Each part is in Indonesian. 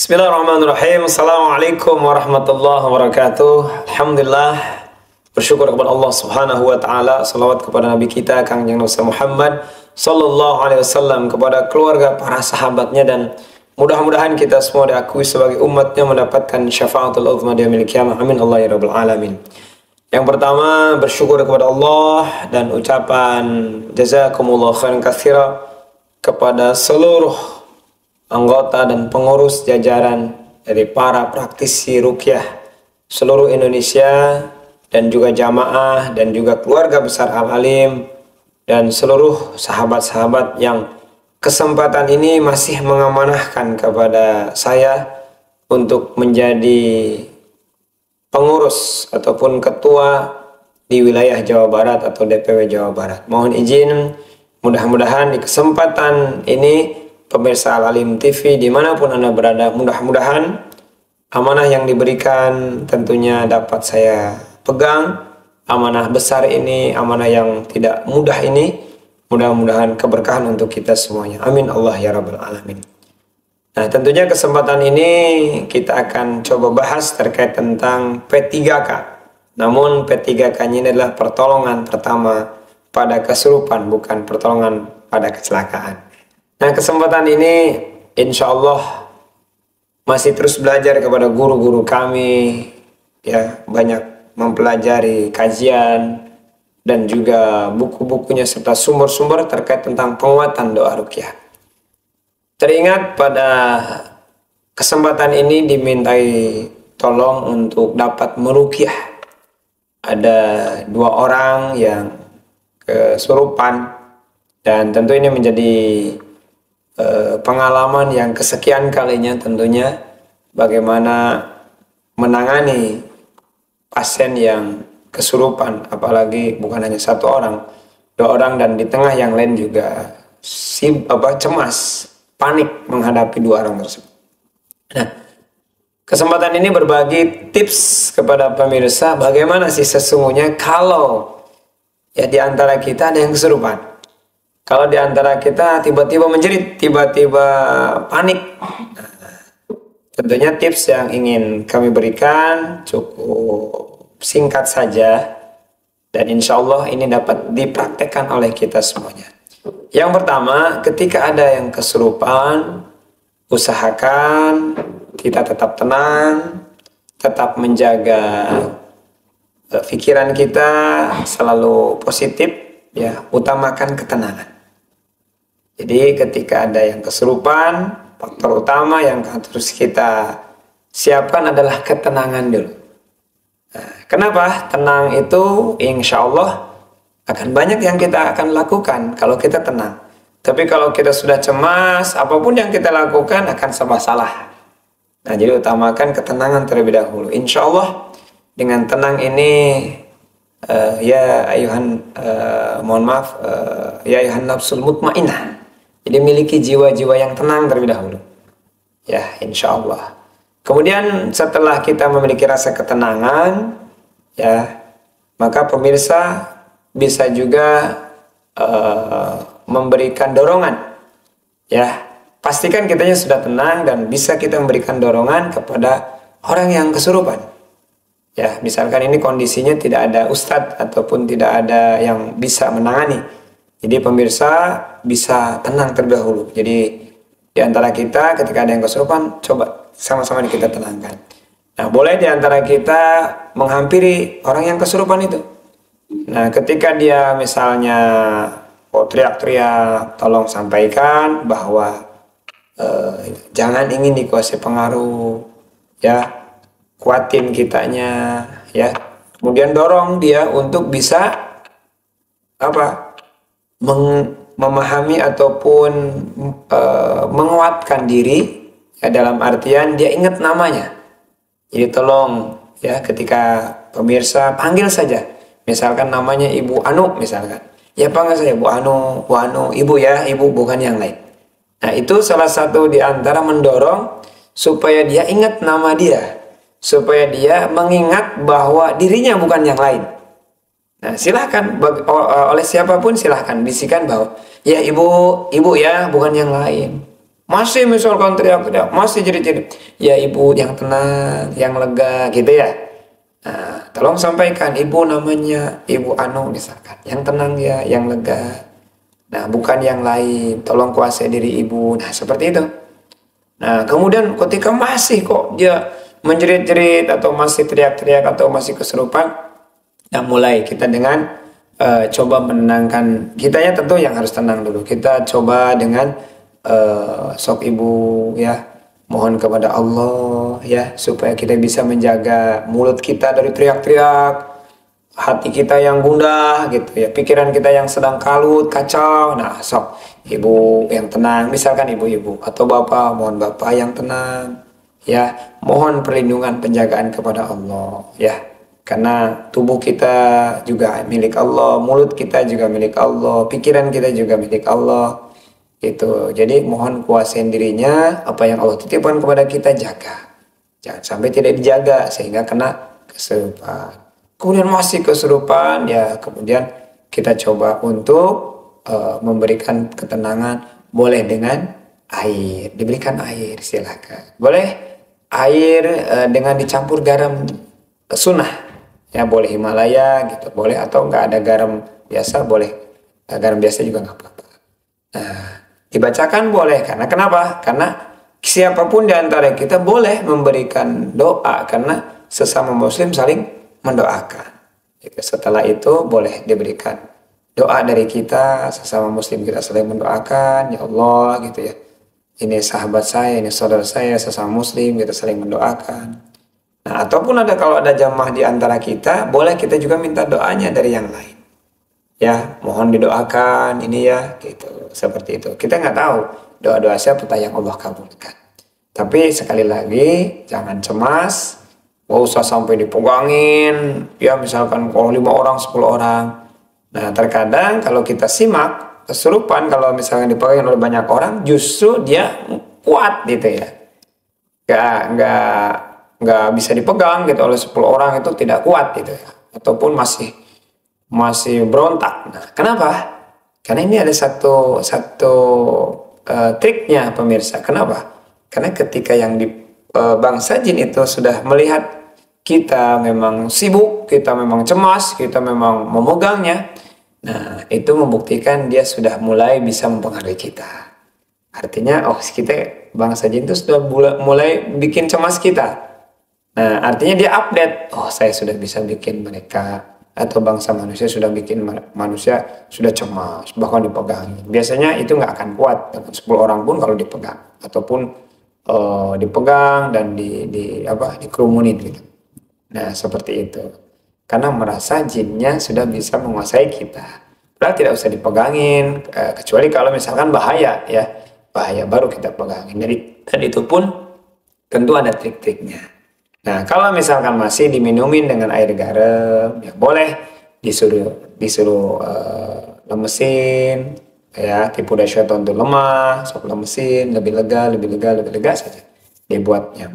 Bismillahirrahmanirrahim. Assalamualaikum warahmatullahi wabarakatuh. Alhamdulillah, bersyukur kepada Allah Subhanahu wa taala, salawat kepada nabi kita Kangjeng Nabi Muhammad sallallahu alaihi wasallam, kepada keluarga, para sahabatnya, dan mudah-mudahan kita semua diakui sebagai umatnya mendapatkan syafaatul uzma di yaumil qiyamah. Amin Allah ya rabbal alamin. Yang pertama, bersyukur kepada Allah dan ucapan jazakumullah khairan katsira kepada seluruh anggota dan pengurus jajaran dari para praktisi ruqyah seluruh Indonesia, dan juga jamaah dan juga keluarga besar Al-Alim, dan seluruh sahabat-sahabat yang kesempatan ini masih mengamanahkan kepada saya untuk menjadi pengurus ataupun ketua di wilayah Jawa Barat atau DPW Jawa Barat. Mohon izin, mudah-mudahan di kesempatan ini pemirsa Al-Alim TV dimanapun Anda berada, mudah-mudahan amanah yang diberikan tentunya dapat saya pegang. Amanah besar ini, amanah yang tidak mudah ini, mudah-mudahan keberkahan untuk kita semuanya. Amin Allah ya rabbal alamin. Nah, tentunya kesempatan ini kita akan coba bahas terkait tentang P3K. Namun P3K ini adalah pertolongan pertama pada kesurupan, bukan pertolongan pada kecelakaan. Nah, kesempatan ini insya Allah masih terus belajar kepada guru-guru kami, ya, banyak mempelajari kajian dan juga buku-bukunya serta sumber-sumber terkait tentang penguatan doa ruqyah. Teringat pada kesempatan ini dimintai tolong untuk dapat meruqyah. Ada 2 orang yang kesurupan, dan tentu ini menjadi pengalaman yang kesekian kalinya tentunya bagaimana menangani pasien yang kesurupan, apalagi bukan hanya 1 orang, 2 orang, dan di tengah yang lain juga cemas, panik menghadapi 2 orang tersebut. Nah, kesempatan ini berbagi tips kepada pemirsa bagaimana sih sesungguhnya kalau ya di antara kita ada yang kesurupan. Kalau di antara kita tiba-tiba menjerit, tiba-tiba panik. Nah, tentunya tips yang ingin kami berikan cukup singkat saja, dan insya Allah ini dapat dipraktekkan oleh kita semuanya. Yang pertama, ketika ada yang kesurupan, usahakan kita tetap tenang, tetap menjaga pikiran kita selalu positif, ya, utamakan ketenangan. Jadi ketika ada yang kesurupan, faktor utama yang harus kita siapkan adalah ketenangan dulu. Nah, kenapa? Tenang itu insya Allah akan banyak yang kita akan lakukan kalau kita tenang. Tapi kalau kita sudah cemas, apapun yang kita lakukan akan serba salah. Nah, jadi utamakan ketenangan terlebih dahulu. Insya Allah dengan tenang ini, ya ayuhan nafsul mutmainnah. Jadi miliki jiwa-jiwa yang tenang terlebih dahulu. Ya, insya Allah. Kemudian setelah kita memiliki rasa ketenangan, ya, maka pemirsa bisa juga memberikan dorongan. Ya, pastikan kitanya sudah tenang dan bisa kita memberikan dorongan kepada orang yang kesurupan. Ya, misalkan ini kondisinya tidak ada ustadz ataupun tidak ada yang bisa menangani. Jadi pemirsa bisa tenang terlebih dahulu. Jadi di antara kita ketika ada yang kesurupan, coba sama-sama kita tenangkan. Nah, boleh di antara kita menghampiri orang yang kesurupan itu. Nah, ketika dia misalnya teriak-teriak, tolong sampaikan bahwa jangan ingin dikuasai pengaruh, ya, kuatin kitanya, ya. Kemudian dorong dia untuk bisa memahami ataupun menguatkan diri, ya, dalam artian dia ingat namanya. Jadi tolong, ya, ketika pemirsa panggil saja, misalkan namanya Ibu Anu misalkan, ya panggil saja Bu Anu, Ibu, ya, Ibu, bukan yang lain. Nah, itu salah satu di antara mendorong supaya dia ingat nama dia, supaya dia mengingat bahwa dirinya bukan yang lain. Nah, silahkan oleh siapapun silahkan bisikan bahwa ya ibu ya, bukan yang lain. masih misalkan teriak-teriak, masih jerit-jerit, ya ibu yang tenang, yang lega gitu ya. Nah, tolong sampaikan, ibu namanya ibu Anu misalkan, yang tenang ya, yang lega. Nah, bukan yang lain, tolong kuasai diri ibu. Nah, seperti itu. Nah, kemudian ketika masih kok dia menjerit-jerit atau masih teriak-teriak atau masih kesurupan, nah mulai kita dengan coba menenangkan. Kitanya tentu yang harus tenang dulu. Kita coba dengan sok ibu ya, mohon kepada Allah ya supaya kita bisa menjaga mulut kita dari teriak-teriak, hati kita yang gundah gitu ya, pikiran kita yang sedang kalut kacau. Nah, sok ibu yang tenang, misalkan ibu-ibu atau bapak, mohon bapak yang tenang ya, mohon perlindungan penjagaan kepada Allah ya, karena tubuh kita juga milik Allah, mulut kita juga milik Allah, pikiran kita juga milik Allah gitu. Jadi mohon kuasain dirinya, apa yang Allah titipkan kepada kita jaga, jangan sampai tidak dijaga sehingga kena kesurupan. Kemudian masih kesurupan ya, kemudian kita coba untuk memberikan ketenangan. Boleh dengan air, diberikan air silakan. Boleh air dengan dicampur garam sunnah ya, boleh Himalaya gitu, boleh, atau nggak ada garam biasa boleh, garam biasa juga nggak apa-apa. Nah, dibacakan boleh, karena kenapa? Karena siapapun di antara kita boleh memberikan doa, karena sesama muslim saling mendoakan. Setelah itu boleh diberikan doa dari kita, sesama muslim kita saling mendoakan, ya Allah gitu ya. Ini sahabat saya, ini saudara saya, sesama muslim kita saling mendoakan. Nah, ataupun kalau ada jamaah di antara kita, boleh kita juga minta doanya dari yang lain. Ya, mohon didoakan ini ya, gitu. Seperti itu. Kita nggak tahu doa-doa siapa yang Allah kabulkan. Tapi sekali lagi, jangan cemas. Nggak usah sampai dipegangin. Ya, misalkan kalau 5 orang, 10 orang. Nah, terkadang kalau kita simak, kesurupan kalau misalkan dipegangin oleh banyak orang, justru dia kuat gitu ya. Nggak bisa dipegang gitu oleh 10 orang, itu tidak kuat gitu ya. Ataupun masih berontak. Nah, kenapa? Karena ini ada satu triknya pemirsa. Kenapa? Karena ketika yang di bangsa jin itu sudah melihat kita memang sibuk, kita memang cemas, kita memang memegangnya, nah itu membuktikan dia sudah mulai bisa mempengaruhi kita. Artinya, kita bangsa jin itu sudah mulai bikin cemas kita. Nah, artinya dia update, saya sudah bisa bikin mereka, atau bangsa manusia sudah bikin manusia sudah cemas, bahkan dipegangi. Biasanya itu nggak akan kuat dengan 10 orang pun kalau dipegang, ataupun dipegang dan dikerumunin gitu. Nah, seperti itu. Karena merasa jinnya sudah bisa menguasai kita. Padahal tidak usah dipegangin, kecuali kalau misalkan bahaya ya, bahaya baru kita pegangin. Dan itu pun tentu ada trik-triknya. Nah, kalau misalkan masih diminumin dengan air garam, ya boleh disuruh lemesin, ya tipu daya syaitan itu lemah, sok lemesin, lebih lega saja dibuatnya.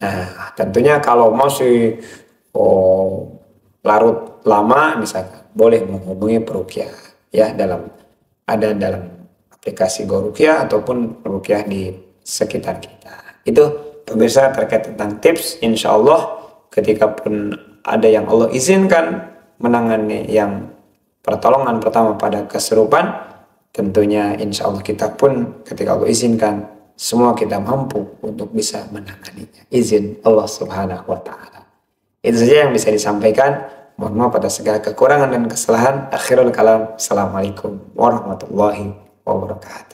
Nah, tentunya kalau masih larut lama, misalkan boleh menghubungi peruqyah ya, dalam aplikasi GoRuqyah ataupun peruqyah di sekitar kita. Itu pemirsa terkait tentang tips. Insya Allah ketika pun ada yang Allah izinkan menangani yang pertolongan pertama pada kesurupan, tentunya insya Allah kita pun ketika Allah izinkan, semua kita mampu untuk bisa menanganinya. Izin Allah Subhanahu wa Ta'ala. Itu saja yang bisa disampaikan. Mohon maaf pada segala kekurangan dan kesalahan. Akhirul kalam. Assalamualaikum warahmatullahi wabarakatuh.